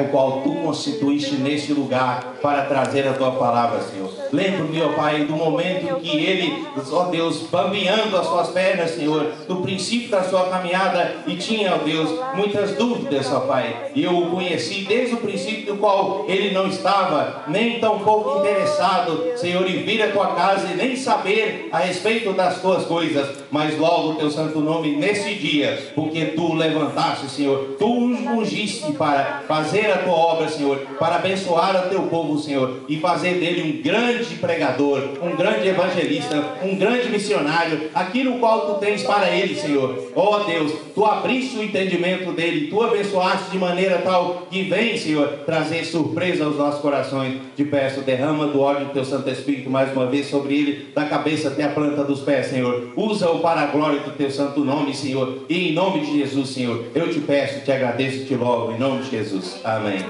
o qual tu constituíste neste lugar para trazer a tua palavra, Senhor. Lembro-me, ó Pai, do momento em que ele, ó Deus, bambeando as suas pernas, Senhor, do princípio da sua caminhada, e tinha, ó Deus, muitas dúvidas, ó Pai. E eu o conheci desde o princípio, do qual ele não estava nem tão pouco interessado, Senhor, em vir à tua casa e nem saber a respeito das tuas coisas, mas logo o teu santo nome nesse dia, porque tu o levantaste, Senhor, tu o ungiste para fazer a tua obra, Senhor, para abençoar o teu povo, Senhor, e fazer dele um grande pregador, um grande evangelista, um grande missionário, aquilo qual tu tens para ele, Senhor. Ó Deus, tu abriste o entendimento dele, tu abençoaste de maneira tal que vem, Senhor, trazer surpresa aos nossos corações. Te peço, derrama do óleo do teu Santo Espírito mais uma vez sobre ele, da cabeça até a planta dos pés, Senhor. Usa-o para a glória do teu santo nome, Senhor, e em nome de Jesus, Senhor, eu te peço, te agradeço e te louvo, em nome de Jesus. Amém.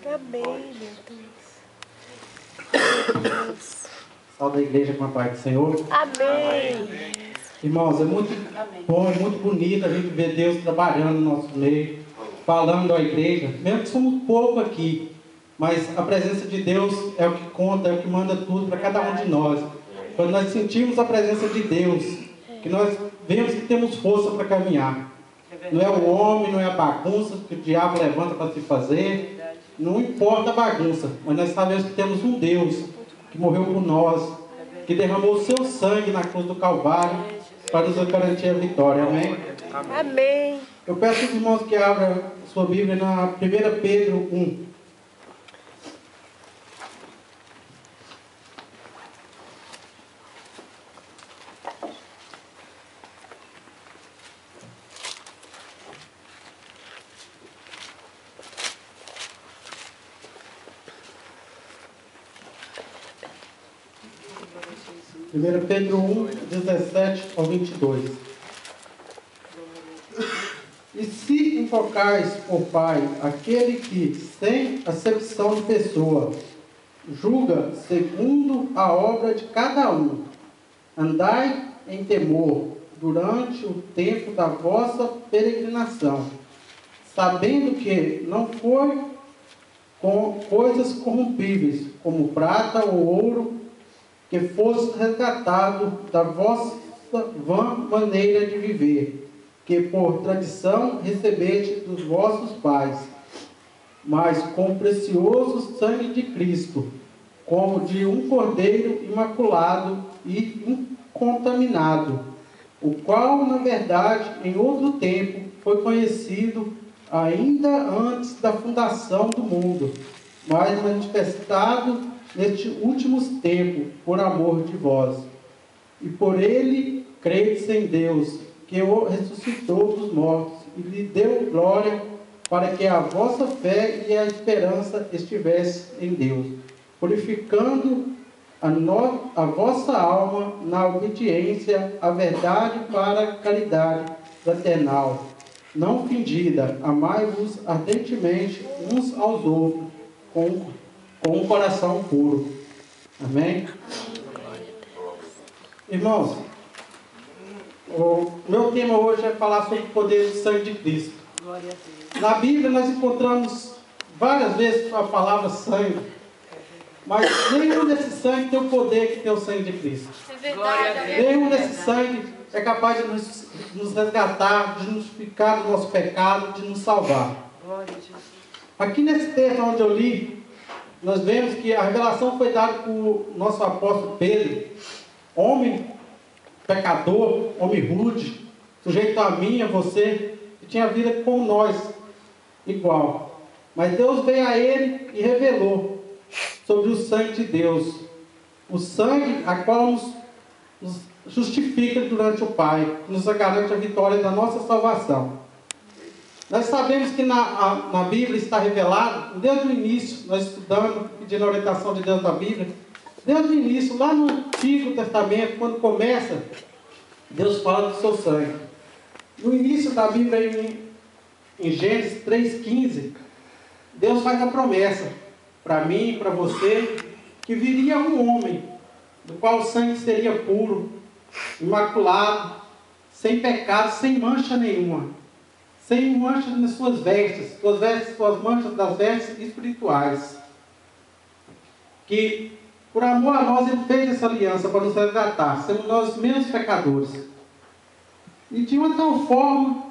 Amém, meu Deus. Salve a igreja com a paz do Senhor. Amém. Irmãos, é muito bom, é muito bonito a gente ver Deus trabalhando no nosso meio, falando à igreja, mesmo que somos pouco aqui, mas a presença de Deus é o que conta, é o que manda tudo para cada um de nós. Quando nós sentimos a presença de Deus, que nós vemos que temos força para caminhar. Não é o homem, não é a bagunça que o diabo levanta para se fazer, não importa a bagunça, mas nós sabemos que temos um Deus que morreu por nós, que derramou o seu sangue na cruz do Calvário para nos garantir a vitória. Amém? Amém. Eu peço aos irmãos que abram sua Bíblia na 1 Pedro 1. Primeiro Pedro 1, 17 ao 22. E se invocais por Pai aquele que, sem acepção de pessoa, julga segundo a obra de cada um, andai em temor durante o tempo da vossa peregrinação, sabendo que não foi com coisas corrompíveis, como prata ou ouro, que fosse resgatado da vossa vã maneira de viver, que por tradição recebeste dos vossos pais, mas com o precioso sangue de Cristo, como de um cordeiro imaculado e incontaminado, o qual, na verdade, em outro tempo, foi conhecido ainda antes da fundação do mundo, mas manifestado nestes últimos tempos, por amor de vós. E por ele credes em Deus, que o ressuscitou dos mortos, e lhe deu glória, para que a vossa fé e a esperança estivesse em Deus, purificando a vossa alma na obediência à verdade para a caridade fraternal, não fingida. Amai-vos ardentemente uns aos outros, com um coração puro. Amém? Irmãos, o meu tema hoje é falar sobre o poder do sangue de Cristo. Na Bíblia nós encontramos várias vezes a palavra sangue, mas nenhum desses sangue tem o poder que tem o sangue de Cristo. Nenhum desses sangue é capaz de nos resgatar, de nos purificar do nosso pecado, de nos salvar. Aqui nesse texto onde eu li, nós vemos que a revelação foi dada por nosso apóstolo Pedro, homem pecador, homem rude, sujeito a mim, a você, que tinha vida como nós, igual. Mas Deus veio a ele e revelou sobre o sangue de Deus, o sangue a qual nos justifica durante o Pai, que nos garante a vitória da nossa salvação. Nós sabemos que na Bíblia está revelado, desde o início, nós estudando, pedindo a orientação de Deus na Bíblia, desde o início, lá no Antigo Testamento, quando começa, Deus fala do seu sangue. No início da Bíblia, em Gênesis 3,15, Deus faz a promessa para mim e para você, que viria um homem, do qual o sangue seria puro, imaculado, sem pecado, sem mancha nenhuma. sem mancha nas suas vestes, suas manchas das vestes espirituais. Que por amor a nós Ele fez essa aliança para nos resgatar, sendo nós menos pecadores. E de uma tal forma,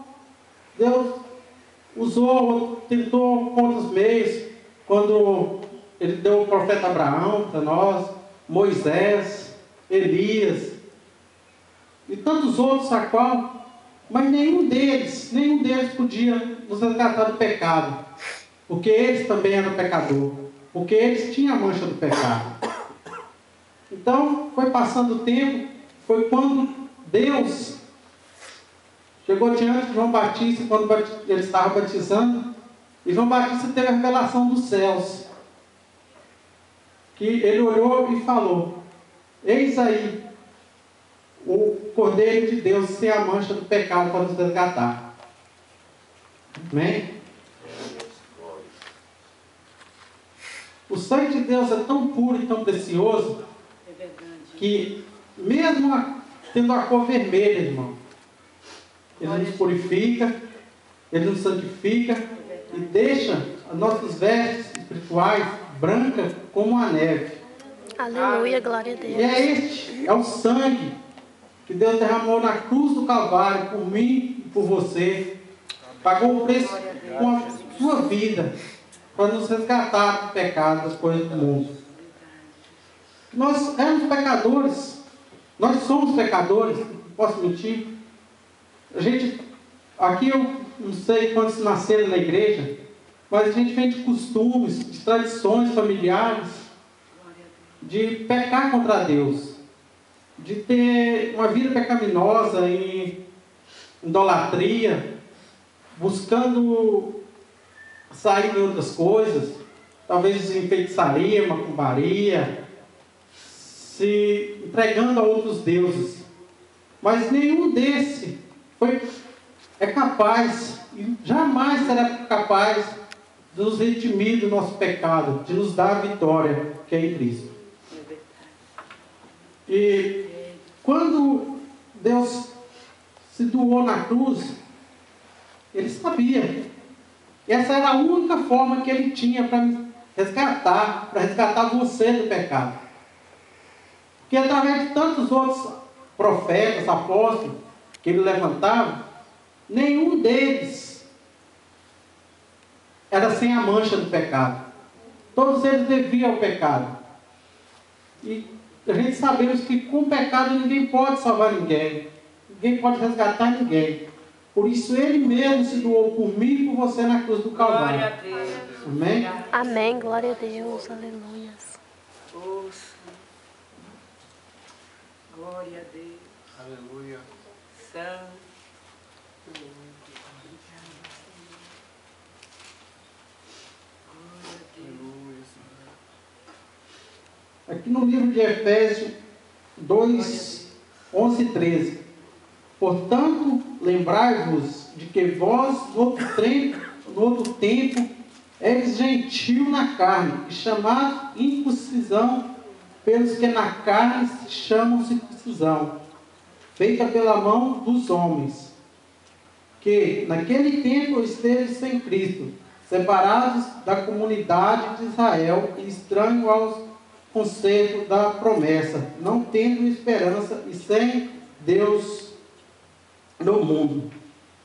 Deus tentou com outros meios, quando Ele deu o profeta Abraão para nós, Moisés, Elias, e tantos outros a qual, mas nenhum deles podia nos resgatar do pecado, porque eles também eram pecadores, porque eles tinham a mancha do pecado. Então, foi passando o tempo, foi quando Deus chegou diante de João Batista, quando ele estava batizando, e João Batista teve a revelação dos céus, que ele olhou e falou: eis aí o Cordeiro de Deus sem a mancha do pecado para nos resgatar. Amém? O sangue de Deus é tão puro e tão precioso que, mesmo tendo a cor vermelha, irmão, Ele nos purifica, Ele nos santifica e deixa as nossas vestes espirituais brancas como a neve. Aleluia, glória a Deus. E é o sangue que Deus derramou na cruz do Calvário por mim e por você. Pagou o preço com a sua vida para nos resgatar do pecado, das coisas do mundo. Nós éramos pecadores, nós somos pecadores, não posso mentir. Aqui eu não sei quantos nasceram na igreja, mas a gente vem de costumes, de tradições familiares, de pecar contra Deus, de ter uma vida pecaminosa em idolatria, buscando sair de outras coisas, talvez em feitiçaria, macumbaria, se entregando a outros deuses. Mas nenhum desse é capaz, e jamais será capaz, de nos redimir do nosso pecado, de nos dar a vitória que é em Cristo. E quando Deus se doou na cruz, Ele sabia. Essa era a única forma que Ele tinha para resgatar você do pecado. Porque através de tantos outros profetas, apóstolos, que Ele levantava, nenhum deles era sem a mancha do pecado. Todos eles deviam ao pecado. E a gente sabemos que com o pecado ninguém pode salvar ninguém. Ninguém pode resgatar ninguém. Por isso Ele mesmo se doou por mim e por você na cruz do Calvário. Glória a Deus. Amém? Amém, glória a Deus, aleluia. Ouça. Glória a Deus. Aleluia. Santo. Aleluia, Senhor. Aqui no livro de Efésios 2, 11 e 13. Portanto, lembrai-vos de que vós, no outro tempo, eres gentil na carne, e chamados incircuncisão pelos que na carne se chamam circuncisão, feita pela mão dos homens, que naquele tempo estejam sem Cristo, separados da comunidade de Israel e estranhos aos conceitos da promessa, não tendo esperança e sem Deus no mundo.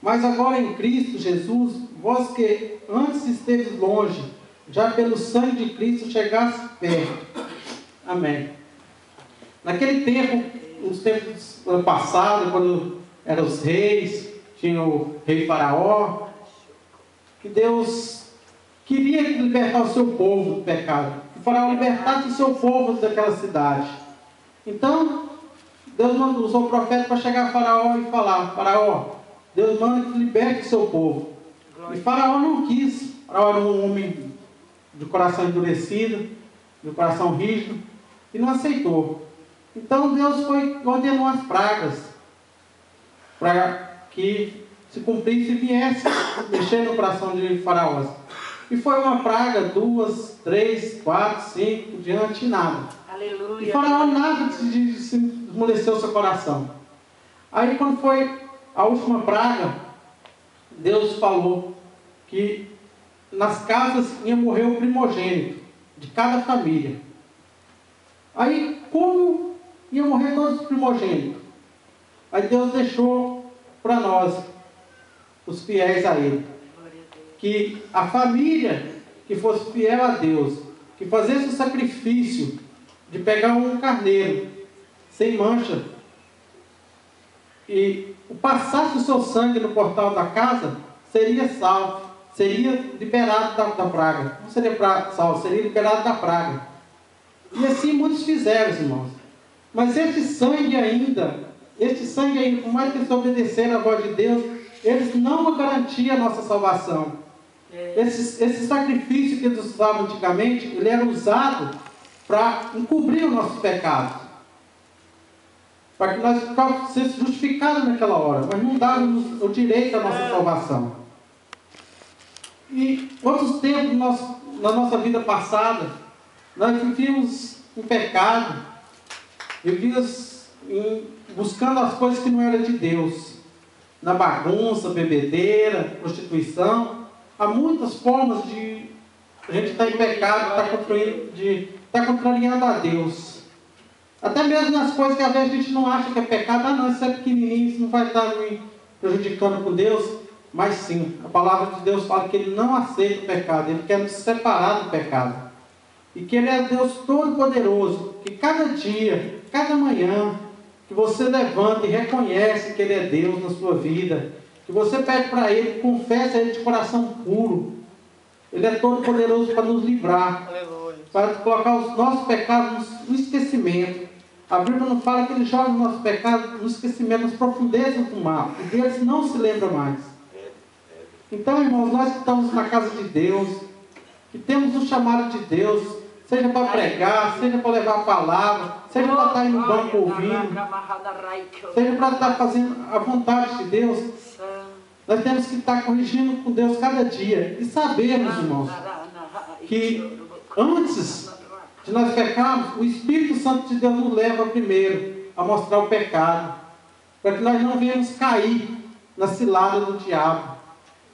Mas agora em Cristo Jesus, vós que antes esteve longe, já pelo sangue de Cristo chegasse perto. Amém. Naquele tempo, nos tempos passados, quando eram os reis, tinha o rei Faraó, que Deus queria libertar o seu povo do pecado. Que o Faraó libertasse o seu povo daquela cidade. Então, Deus usou o profeta para chegar a Faraó e falar: Faraó, Deus manda que liberte o seu povo. E Faraó não quis. Faraó era um homem de coração endurecido, de coração rígido, e não aceitou. Então Deus ordenou as pragas para que se cumprisse e viesse mexer no coração de Faraó. E foi uma praga, 2, 3, 4, 5, por diante, nada. Aleluia. E Faraó nada se amoleceu o seu coração. Aí quando foi a última praga, Deus falou que nas casas ia morrer o primogênito de cada família. Aí, como ia morrer todos os primogênitos? Aí Deus deixou para nós, os fiéis a Ele, que a família que fosse fiel a Deus, que fizesse o sacrifício de pegar um carneiro sem mancha e passasse o seu sangue no portal da casa, seria salvo, seria liberado da praga. Não seria salvo, seria liberado da praga. E assim muitos fizeram, irmãos. Mas este sangue ainda, por mais que eles obedeceram à voz de Deus, eles não garantiam a nossa salvação. Esse sacrifício que eles usavam antigamente, ele era usado para encobrir os nossos pecados. Para que nós fôssemos justificados naquela hora, mas não dávamos o direito à nossa salvação. E outros tempos na nossa vida passada, nós vivíamos em pecado, vivíamos buscando as coisas que não eram de Deus, na bagunça, bebedeira, prostituição. Há muitas formas de a gente estar em pecado, estar contrariando a Deus. Até mesmo nas coisas que às vezes a gente não acha que é pecado. Não, isso é pequenininho, isso não vai estar me prejudicando com Deus. Mas sim, a palavra de Deus fala que Ele não aceita o pecado, Ele quer nos separar do pecado. E que Ele é Deus Todo-Poderoso, que cada dia, cada manhã, que você levanta e reconhece que Ele é Deus na sua vida, que você pede para Ele, confessa a Ele de coração puro. Ele é Todo-Poderoso para nos livrar, para colocar os nossos pecados no esquecimento. A Bíblia não fala que Ele joga os nossos pecados no esquecimento, nas profundezas do mar, e Deus não se lembra mais. Então, irmãos, nós que estamos na casa de Deus, que temos o chamado de Deus, seja para pregar, seja para levar a palavra, seja para estar aí no banco ouvindo, seja para estar fazendo a vontade de Deus, nós temos que estar corrigindo com Deus cada dia. E sabemos, irmãos, que antes de nós pecarmos, o Espírito Santo de Deus nos leva primeiro a mostrar o pecado, para que nós não venhamos cair na cilada do diabo,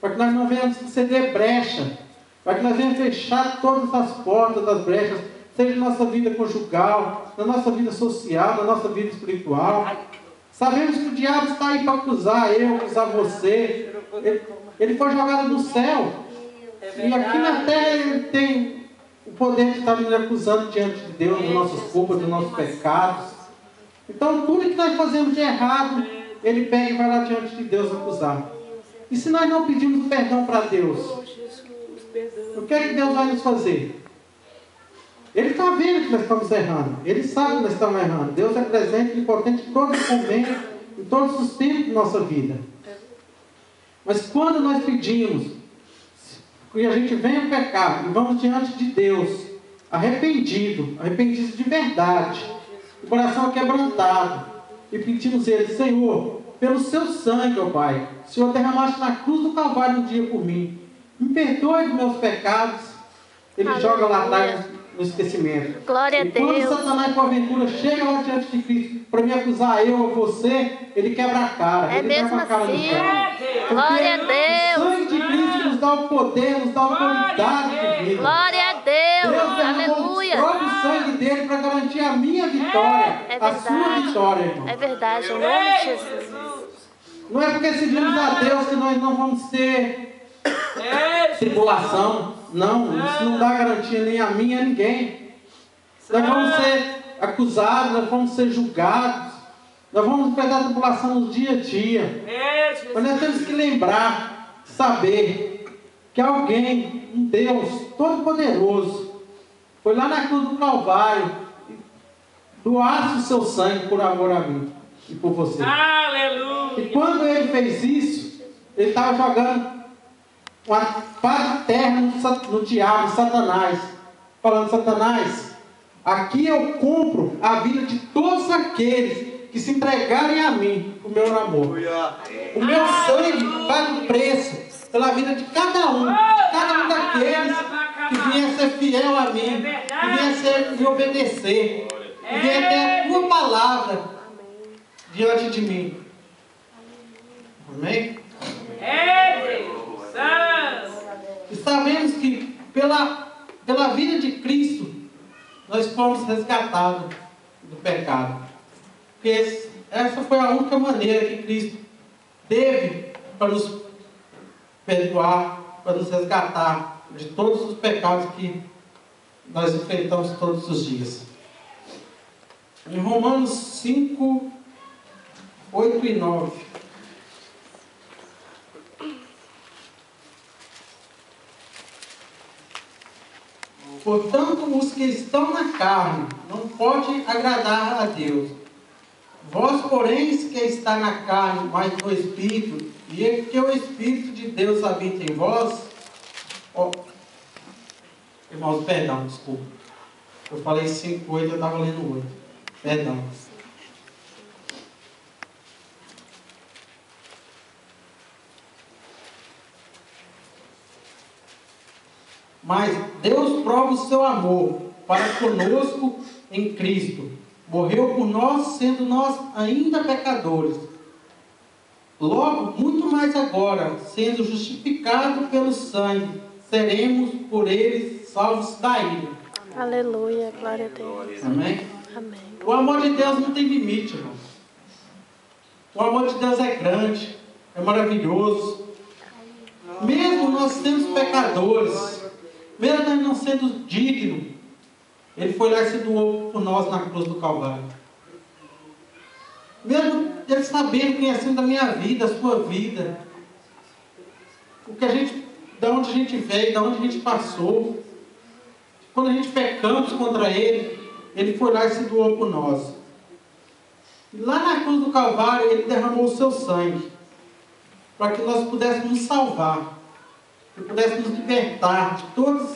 para que nós não venhamos ceder brecha, para que nós venhamos fechar todas as portas das brechas, seja na nossa vida conjugal, na nossa vida social, na nossa vida espiritual. Sabemos que o diabo está aí para acusar eu, acusar você. Ele foi jogado do céu. E aqui na terra ele tem o poder de estar nos acusando diante de Deus, das nossas culpas, dos nossos pecados. Então tudo que nós fazemos de errado, ele pega e vai lá diante de Deus acusar. E se nós não pedimos perdão para Deus, o que é que Deus vai nos fazer? Ele está vendo que nós estamos errando. Ele sabe que nós estamos errando. Deus é presente e potente em todos os momentos, em todos os tempos de nossa vida. Mas quando nós pedimos que a gente venha pecar e vamos diante de Deus, arrependido de verdade, o coração quebrantado, e pedimos a Ele: Senhor, pelo seu sangue, ó Pai, o Senhor derramaste na cruz do Calvário um dia por mim, me perdoe dos meus pecados. Ele joga lá atrás no esquecimento. Glória a e quando Deus. Satanás, porventura, chega lá diante de Cristo para me acusar eu ou você, ele quebra a cara. É ele mesmo a cara assim. no chão. Glória a O Deus. sangue de Cristo nos dá o poder, nos dá a autoridade de vida. Glória a Deus. Deus derramou o Aleluia. próprio sangue dele para garantir a minha vitória, É a sua verdade. vitória, irmão. É verdade, em nome de Jesus. Não é porque servimos a Deus que nós não vamos ter tribulação. Não, isso não dá garantia nem a mim, nem a ninguém. Nós vamos ser acusados, nós vamos ser julgados, nós vamos pegar tribulação no dia a dia. Mas nós temos que lembrar, saber que alguém, um Deus Todo-Poderoso, foi lá na cruz do Calvário e doasse o seu sangue por amor a mim e por você. Aleluia. E quando ele fez isso, ele estava jogando uma pá de terra no diabo, Satanás, falando: Satanás, aqui eu compro a vida de todos aqueles que se entregarem a mim, o meu amor. O meu sangue paga o preço pela vida de cada um daqueles que vier ser fiel a mim, que vier me obedecer, que vier ter a tua palavra diante de mim. Amém? É Deus. Santo. E sabemos que pela vida de Cristo, nós fomos resgatados do pecado. Porque essa foi a única maneira que Cristo teve para nos perdoar, para nos resgatar de todos os pecados que nós enfrentamos todos os dias. Em Romanos 5, 8 e 9. Portanto, os que estão na carne não podem agradar a Deus. Vós, porém, que está na carne, mas no Espírito, e é que o Espírito de Deus habita em vós. Irmãos, perdão, desculpa. Eu falei 5, 8, eu estava lendo 8. Perdão. Mas Deus prova o seu amor para conosco em Cristo. Morreu por nós, sendo nós ainda pecadores. Logo, muito mais agora, sendo justificados pelo sangue, seremos por ele salvos da ira. Aleluia, glória a Deus. Amém? Amém. O amor de Deus não tem limite, irmão. O amor de Deus é grande, é maravilhoso. Mesmo nós sendo pecadores, mesmo nós não sendo dignos, Ele foi lá e se doou por nós na cruz do Calvário. Mesmo Ele sabendo, conhecendo a minha vida, a sua vida, de onde a gente veio, de onde a gente passou. Quando a gente pecamos contra Ele, Ele foi lá e se doou por nós. E lá na cruz do Calvário, Ele derramou o seu sangue, para que nós pudéssemos nos salvar, que pudéssemos nos libertar de todas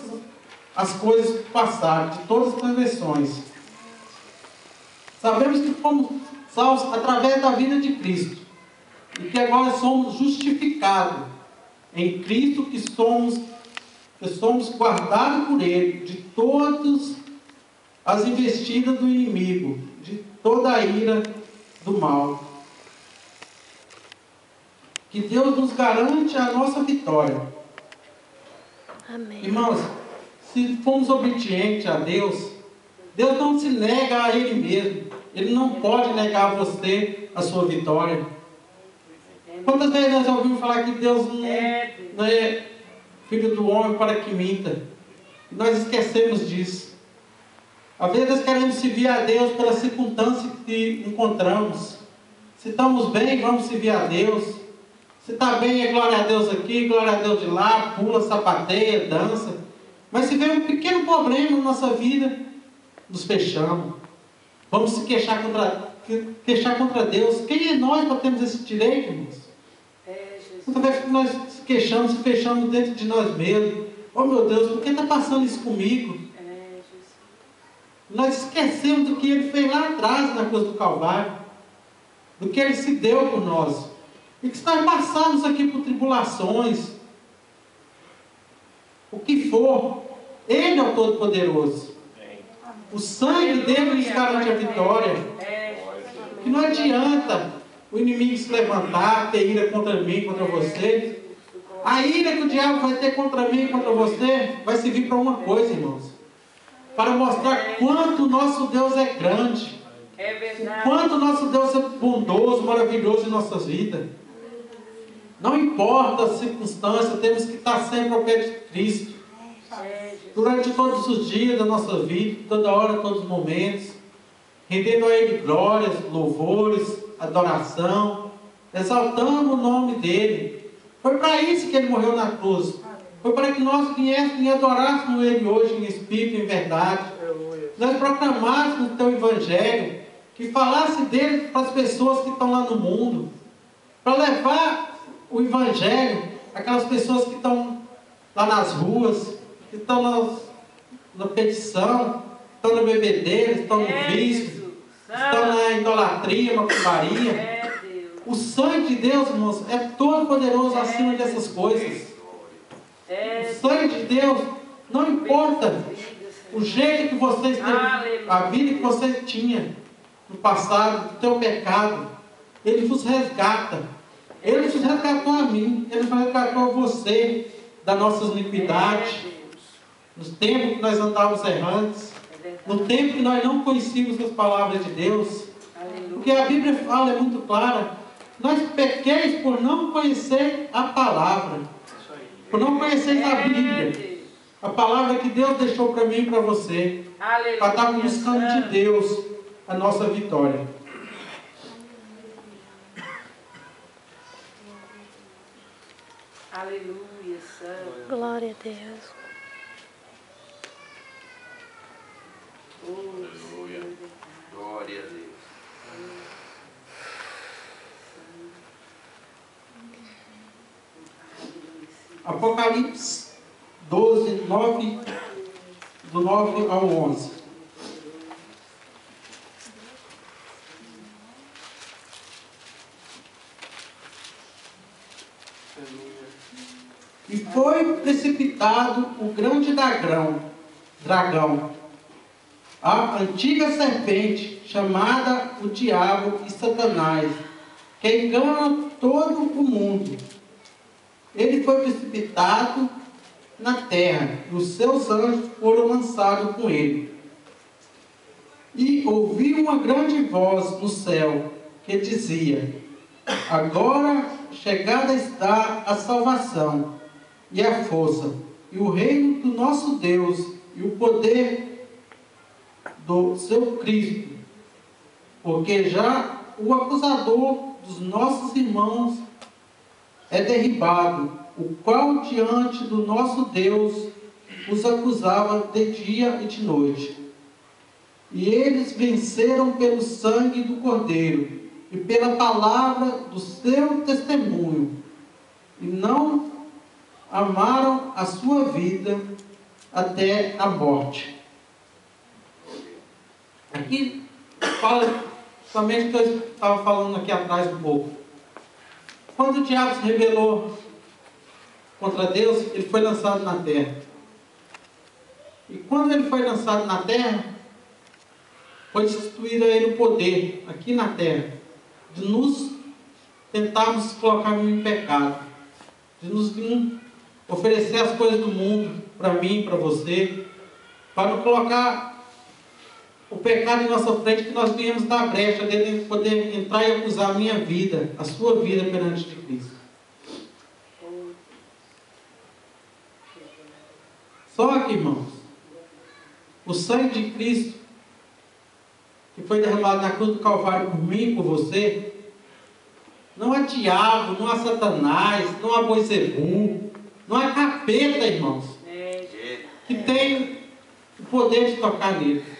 as coisas que passaram, de todas as transgressões. Sabemos que fomos salvos através da vida de Cristo, e que agora somos justificados em Cristo, que somos guardados por Ele de todas as investidas do inimigo, de toda a ira do mal. Que Deus nos garante a nossa vitória. Amém. Irmãos, se formos obedientes a Deus, Deus não se nega a Ele mesmo. Ele não pode negar a você a sua vitória. Quantas vezes nós ouvimos falar que Deus não é filho do homem para que minta? Nós esquecemos disso. Às vezes nós queremos servir a Deus pela circunstância que encontramos. Se estamos bem, vamos servir a Deus. Se está bem, é glória a Deus aqui, glória a Deus de lá, pula, sapateia, dança. Mas se vem um pequeno problema na nossa vida, nos fechamos. Vamos se queixar contra Deus. Quem é nós para termos esse direito, irmãos? Muitas vezes nós se queixamos, se fechamos dentro de nós mesmos. Oh meu Deus, por que está passando isso comigo? Nós esquecemos do que Ele fez lá atrás na cruz do Calvário, do que Ele se deu por nós, e que nós passamos aqui por tribulações, o que for, Ele é o Todo-Poderoso. O sangue dele nos garante a vitória. Que não adianta o inimigo se levantar, ter ira contra mim, contra você. A ira que o diabo vai ter contra mim e contra você vai servir para uma coisa, irmãos: para mostrar quanto o nosso Deus é grande, o quanto o nosso Deus é bondoso, maravilhoso em nossas vidas. Não importa a circunstância, temos que estar sempre ao pé de Cristo, durante todos os dias da nossa vida, toda hora, todos os momentos, rendendo a Ele glórias, louvores, adoração, exaltando o nome dEle. Foi para isso que Ele morreu na cruz. Foi para que nós viéssemos e adorássemos Ele hoje em espírito e em verdade. Nós proclamássemos o Teu Evangelho, que falasse dele para as pessoas que estão lá no mundo, para levar o Evangelho àquelas pessoas que estão lá nas ruas, que estão na petição, estão no bebedeiro, estão no vício, estão na idolatria, macumbaria. O sangue de Deus, irmãos, é todo poderoso acima dessas coisas. O sangue de Deus, não importa o jeito que vocês teve, a vida que você tinha no passado, o teu pecado, Ele vos resgata. Ele nos resgatou a mim, Ele nos resgatou a você das nossas iniquidades, nos tempos que nós andávamos errantes, no tempo que nós não conhecíamos as palavras de Deus. Porque a Bíblia fala, é muito clara, nós pequeis por não conhecer a palavra, por não conhecer a Bíblia, a palavra que Deus deixou para mim e para você, para estar buscando de Deus a nossa vitória. Aleluia, Santo. Glória a Deus. Aleluia. Glória a Deus. Apocalipse 12, 9, do 9 ao 11. E foi precipitado o grande dragão, a antiga serpente, chamada o diabo e Satanás, que engana todo o mundo. Ele foi precipitado na terra, e os seus anjos foram lançados com ele. E ouvi uma grande voz no céu, que dizia: agora chegada está a salvação, e a força, e o reino do nosso Deus, e o poder do seu Cristo, porque já o acusador dos nossos irmãos é derribado, o qual diante do nosso Deus os acusava de dia e de noite. E eles venceram pelo sangue do Cordeiro e pela palavra do seu testemunho, e não amaram a sua vida até a morte. Aqui fala somente o que eu estava falando aqui atrás um pouco. Quando o diabo se rebelou contra Deus, ele foi lançado na terra. E quando ele foi lançado na terra, foi instituído a ele o poder, aqui na terra, de nos tentarmos colocar em pecado, de nos oferecer as coisas do mundo, para mim, para você, para não colocar o pecado em nossa frente, que nós viemos da brecha dele poder entrar e acusar a minha vida, a sua vida perante de Cristo. Só que, irmãos, o sangue de Cristo, que foi derramado na cruz do Calvário por mim e por você, não há diabo, não há Satanás, não há Beelzebul, não há capeta, irmãos, que tem o poder de tocar nele.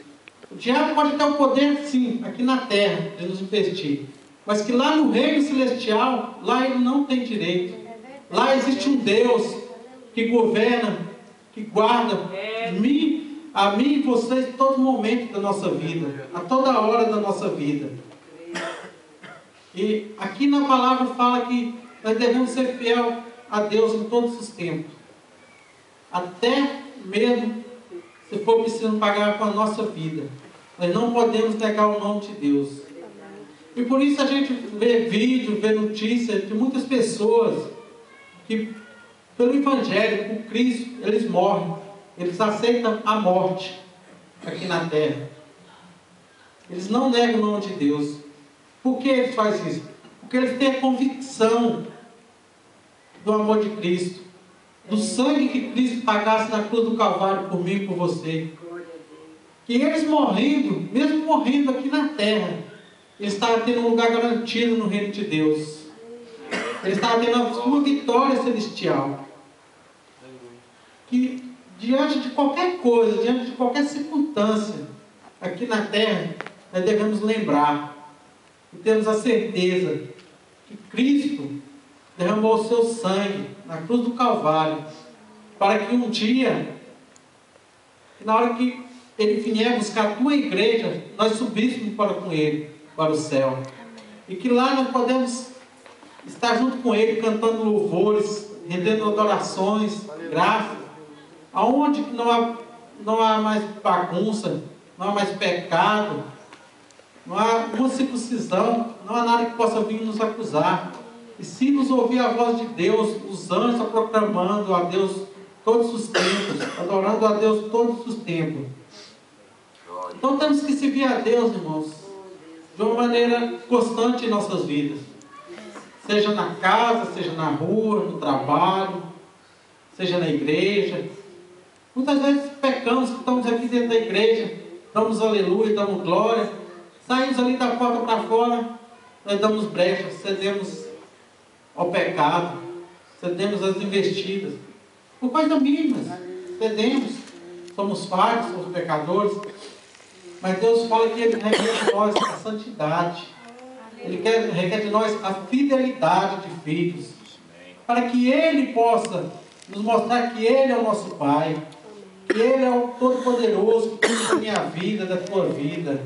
O diabo pode ter o poder, sim, aqui na terra, de nos investir. Mas que lá no reino celestial, lá ele não tem direito. Lá existe um Deus que governa, que guarda a mim e vocês em todo momento da nossa vida, a toda hora da nossa vida. E aqui na palavra fala que nós devemos ser fiel a Deus em todos os tempos. Até mesmo se for preciso pagar com a nossa vida. Nós não podemos negar o nome de Deus. E por isso a gente vê vídeo, vê notícias de muitas pessoas que, pelo Evangelho, por Cristo, eles morrem. Eles aceitam a morte aqui na terra. Eles não negam o nome de Deus. Por que eles fazem isso? Porque eles têm a convicção do amor de Cristo, do sangue que Cristo pagasse na cruz do Calvário por mim e por você. Que eles morrendo, mesmo morrendo aqui na terra, eles estavam tendo um lugar garantido no reino de Deus. Eles estavam tendo a sua vitória celestial. Que diante de qualquer coisa, diante de qualquer circunstância aqui na terra, nós devemos lembrar e temos a certeza que Cristo derramou o seu sangue na cruz do Calvário, para que um dia, na hora que Ele vier buscar a tua igreja, nós subíssemos para com Ele, para o céu. E que lá nós podemos estar junto com Ele, cantando louvores, rendendo adorações, graças, aonde não há mais bagunça, não há mais pecado, não há uma circuncisão, não há nada que possa vir nos acusar. E se nos ouvir a voz de Deus, os anjos estão proclamando a Deus todos os tempos, adorando a Deus todos os tempos. Então temos que servir a Deus, irmãos, de uma maneira constante em nossas vidas. Seja na casa, seja na rua, no trabalho, seja na igreja. Muitas vezes pecamos, que estamos aqui dentro da igreja, damos aleluia, damos glória, saímos ali da porta para fora, nós damos brecha, cedemos ao pecado, cedemos às investidas, por coisas mínimas, cedemos, somos falhos, somos pecadores, mas Deus fala que Ele requer de nós a santidade, Ele requer de nós a fidelidade de filhos, para que Ele possa nos mostrar que Ele é o nosso Pai, que Ele é o Todo-Poderoso, que cuida da minha vida, da tua vida.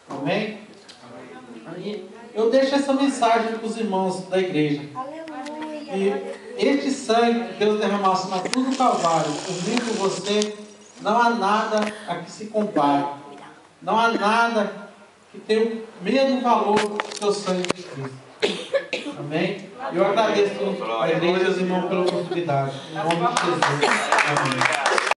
Amém? Amém? Eu deixo essa mensagem para os irmãos da igreja. E este sangue que Deus derramasse na cruz do Calvário, por mim e por você, não há nada a que se compare. Não há nada que tenha o mesmo valor que o sangue de Cristo. Amém? Eu agradeço a igreja e os irmãos pela oportunidade. Em nome de Jesus. Amém.